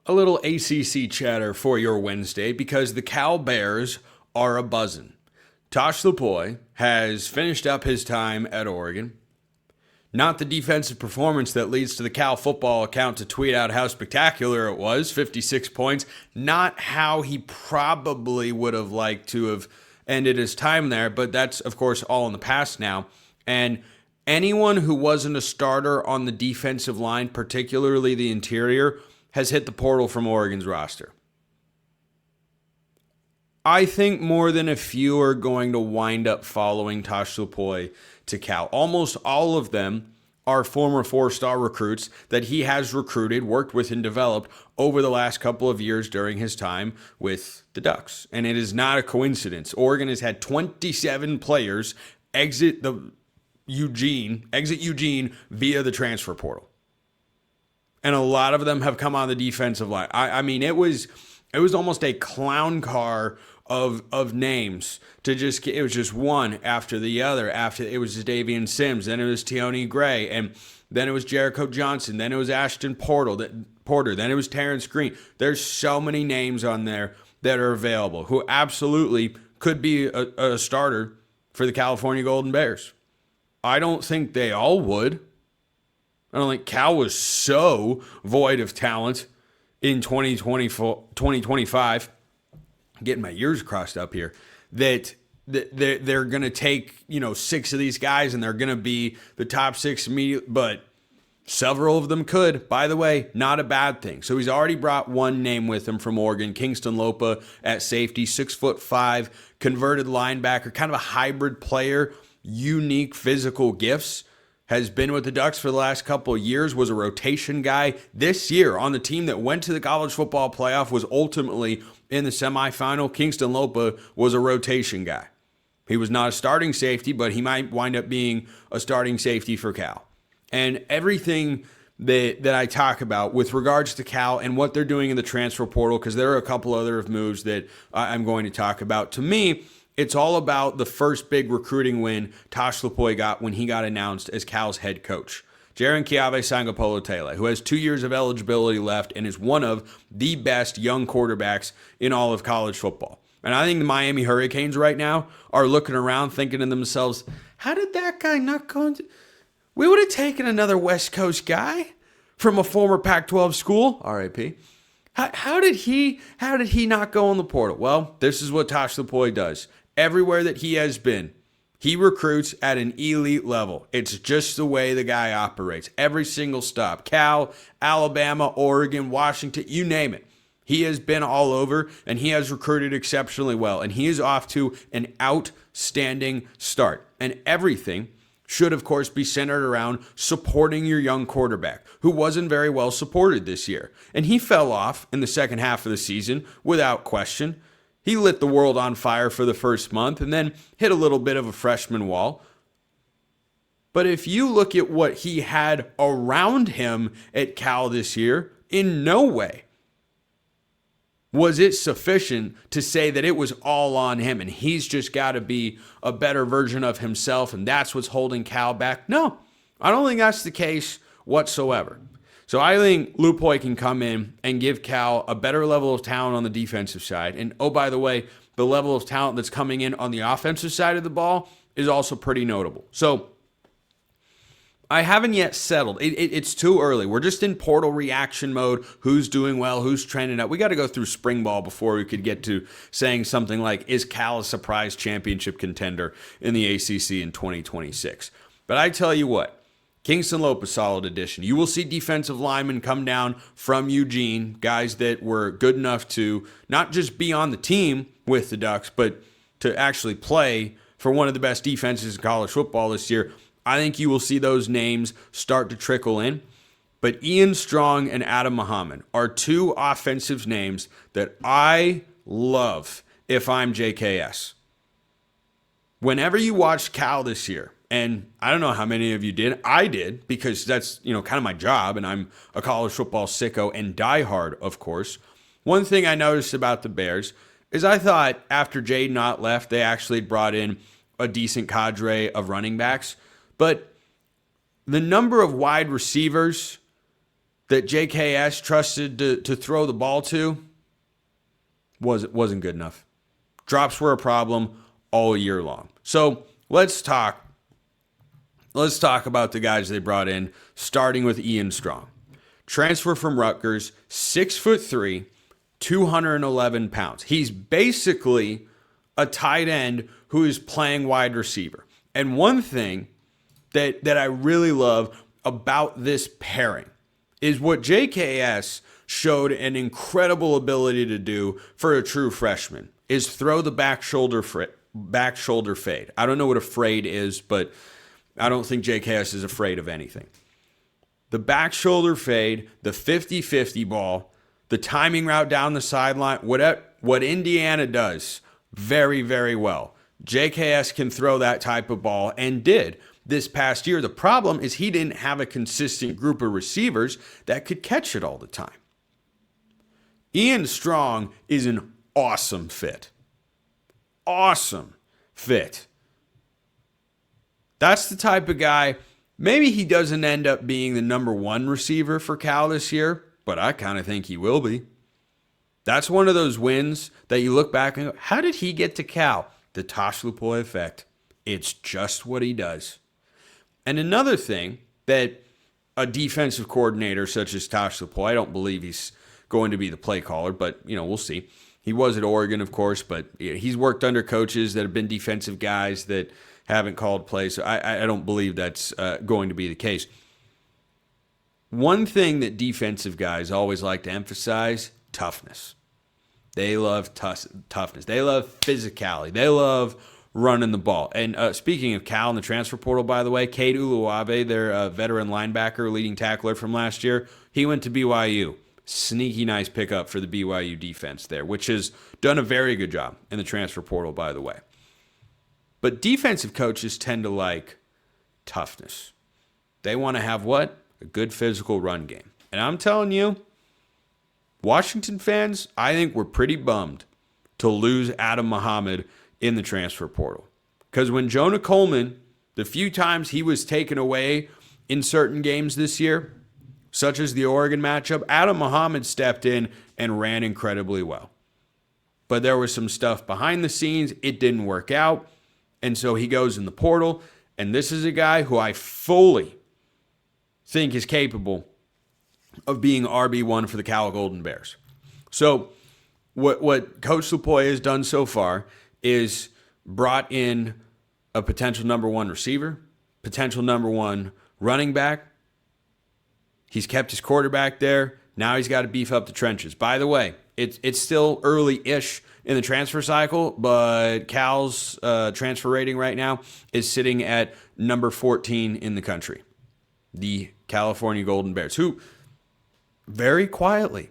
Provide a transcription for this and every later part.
A little ACC chatter for your Wednesday because the Cal Bears are a-buzzin'. Tosh Lupoi has finished up his time at Oregon. Not the defensive performance that leads to the Cal football account to tweet out how spectacular it was, 56 points. Not how he probably would have liked to have ended his time there, but that's, of course, all in the past now. And anyone who wasn't a starter on the defensive line, particularly the interior, has hit the portal from Oregon's roster. I think more than a few are going to wind up following Tosh Lupoi to Cal. Almost all of them are former four-star recruits that he has recruited, worked with, and developed over the last couple of years during his time with the Ducks. And it is not a coincidence. Oregon has had 27 players exit Eugene via the transfer portal. And a lot of them have come on the defensive line. I mean, it was almost a clown car of names to just, it was just one after the other. After it was Davian Sims, then it was Tioni Gray, and then it was Jericho Johnson, then it was Ashton Porter, then it was Terrence Green. There's so many names on there that are available who absolutely could be a starter for the California Golden Bears. I don't think they all would. I don't think Cal was so void of talent in 2025. I'm getting my ears crossed up here. That they're going to take, 6 of these guys and they're going to be the top 6 immediately. But several of them could. By the way, not a bad thing. So he's already brought one name with him from Oregon, Kingston Lopa at safety, 6'5", converted linebacker, kind of a hybrid player, unique physical gifts. Has been with the Ducks for the last couple of years, was a rotation guy. This year, on the team that went to the college football playoff, was ultimately in the semifinal. Kingston Lopa was a rotation guy. He was not a starting safety, but he might wind up being a starting safety for Cal. And everything that I talk about with regards to Cal and what they're doing in the transfer portal, because there are a couple other moves that I'm going to talk about, to me, it's all about the first big recruiting win Tosh Lupoi got when he got announced as Cal's head coach. Jaron Keawe Sagapolutele, who has 2 years of eligibility left and is one of the best young quarterbacks in all of college football. And I think the Miami Hurricanes right now are looking around thinking to themselves, how did that guy not go into... We would have taken another West Coast guy from a former Pac-12 school, RIP. How did he not go in the portal? Well, this is what Tosh Lupoi does. Everywhere that he has been, he recruits at an elite level. It's just the way the guy operates. Every single stop. Cal, Alabama, Oregon, Washington, you name it. He has been all over, and he has recruited exceptionally well. And he is off to an outstanding start. And everything should, of course, be centered around supporting your young quarterback, who wasn't very well supported this year. And he fell off in the second half of the season without question. He lit the world on fire for the first month and then hit a little bit of a freshman wall. But if you look at what he had around him at Cal this year, in no way was it sufficient to say that it was all on him and he's just got to be a better version of himself and that's what's holding Cal back. No, I don't think that's the case whatsoever. So I think Lupoi can come in and give Cal a better level of talent on the defensive side. And oh, by the way, the level of talent that's coming in on the offensive side of the ball is also pretty notable. So I haven't yet settled. It's too early. We're just in portal reaction mode. Who's doing well? Who's trending up? We got to go through spring ball before we could get to saying something like, is Cal a surprise championship contender in the ACC in 2026? But I tell you what, Kingston Lopa, solid addition. You will see defensive linemen come down from Eugene, guys that were good enough to not just be on the team with the Ducks, but to actually play for one of the best defenses in college football this year. I think you will see those names start to trickle in. But Ian Strong and Adam Mohammad are two offensive names that I love if I'm JKS. Whenever you watched Cal this year, and I don't know how many of you did. I did, because that's, kind of my job, and I'm a college football sicko and diehard, of course. One thing I noticed about the Bears is I thought after Jaden Ott left, they actually brought in a decent cadre of running backs. But the number of wide receivers that JKS trusted to throw the ball to wasn't good enough. Drops were a problem all year long. So let's talk about the guys they brought in, starting with Ian Strong. Transfer from Rutgers, 6'3", 211 pounds. He's basically a tight end who is playing wide receiver. And one thing that I really love about this pairing is what JKS showed an incredible ability to do for a true freshman is throw the back shoulder fade. I don't know what a fade is, but I don't think JKS is afraid of anything. The back shoulder fade, the 50-50 ball, the timing route down the sideline, what Indiana does very, very well. JKS can throw that type of ball and did this past year. The problem is he didn't have a consistent group of receivers that could catch it all the time. Ian Strong is an awesome fit. Awesome fit. That's the type of guy, maybe he doesn't end up being the number one receiver for Cal this year, but I kind of think he will be. That's one of those wins that you look back and go, how did he get to Cal? The Tosh Lupoi effect. It's just what he does. And another thing that a defensive coordinator such as Tosh Lupoi, I don't believe he's going to be the play caller, but we'll see. He was at Oregon, of course, but he's worked under coaches that have been defensive guys that haven't called plays. So I don't believe that's going to be the case. One thing that defensive guys always like to emphasize, toughness. They love toughness. They love physicality. They love running the ball. And speaking of Cal in the transfer portal, by the way, Cade Uluwabe, their veteran linebacker, leading tackler from last year, he went to BYU. Sneaky nice pickup for the BYU defense there, which has done a very good job in the transfer portal, by the way. But defensive coaches tend to like toughness. They want to have what? A good physical run game. And I'm telling you, Washington fans, I think we're pretty bummed to lose Adam Mohammad in the transfer portal. Because when Jonah Coleman, the few times he was taken away in certain games this year, such as the Oregon matchup, Adam Mohammad stepped in and ran incredibly well. But there was some stuff behind the scenes. It didn't work out. And so he goes in the portal. And this is a guy who I fully think is capable of being RB1 for the Cal Golden Bears. So what Coach Lupoi has done so far is brought in a potential number one receiver, potential number one running back. He's kept his quarterback there. Now he's got to beef up the trenches. By the way, it's still early-ish in the transfer cycle, but Cal's transfer rating right now is sitting at number 14 in the country. The California Golden Bears, who very quietly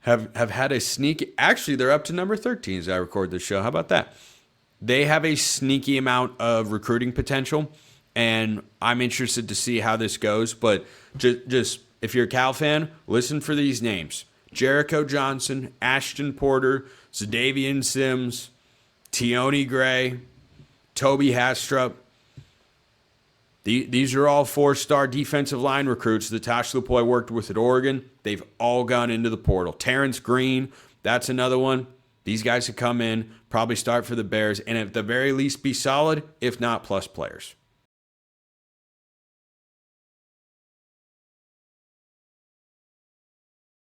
have had a sneaky... Actually, they're up to number 13 as I record this show. How about that? They have a sneaky amount of recruiting potential, and I'm interested to see how this goes. But just if you're a Cal fan, listen for these names. Jericho Johnson, Ashton Porter, Zadavian Sims, Tioni Gray, Toby Hastrup. These are all four-star defensive line recruits that Tosh Lupoi worked with at Oregon. They've all gone into the portal. Terrence Green, that's another one. These guys have come in, probably start for the Bears, and at the very least be solid, if not plus players.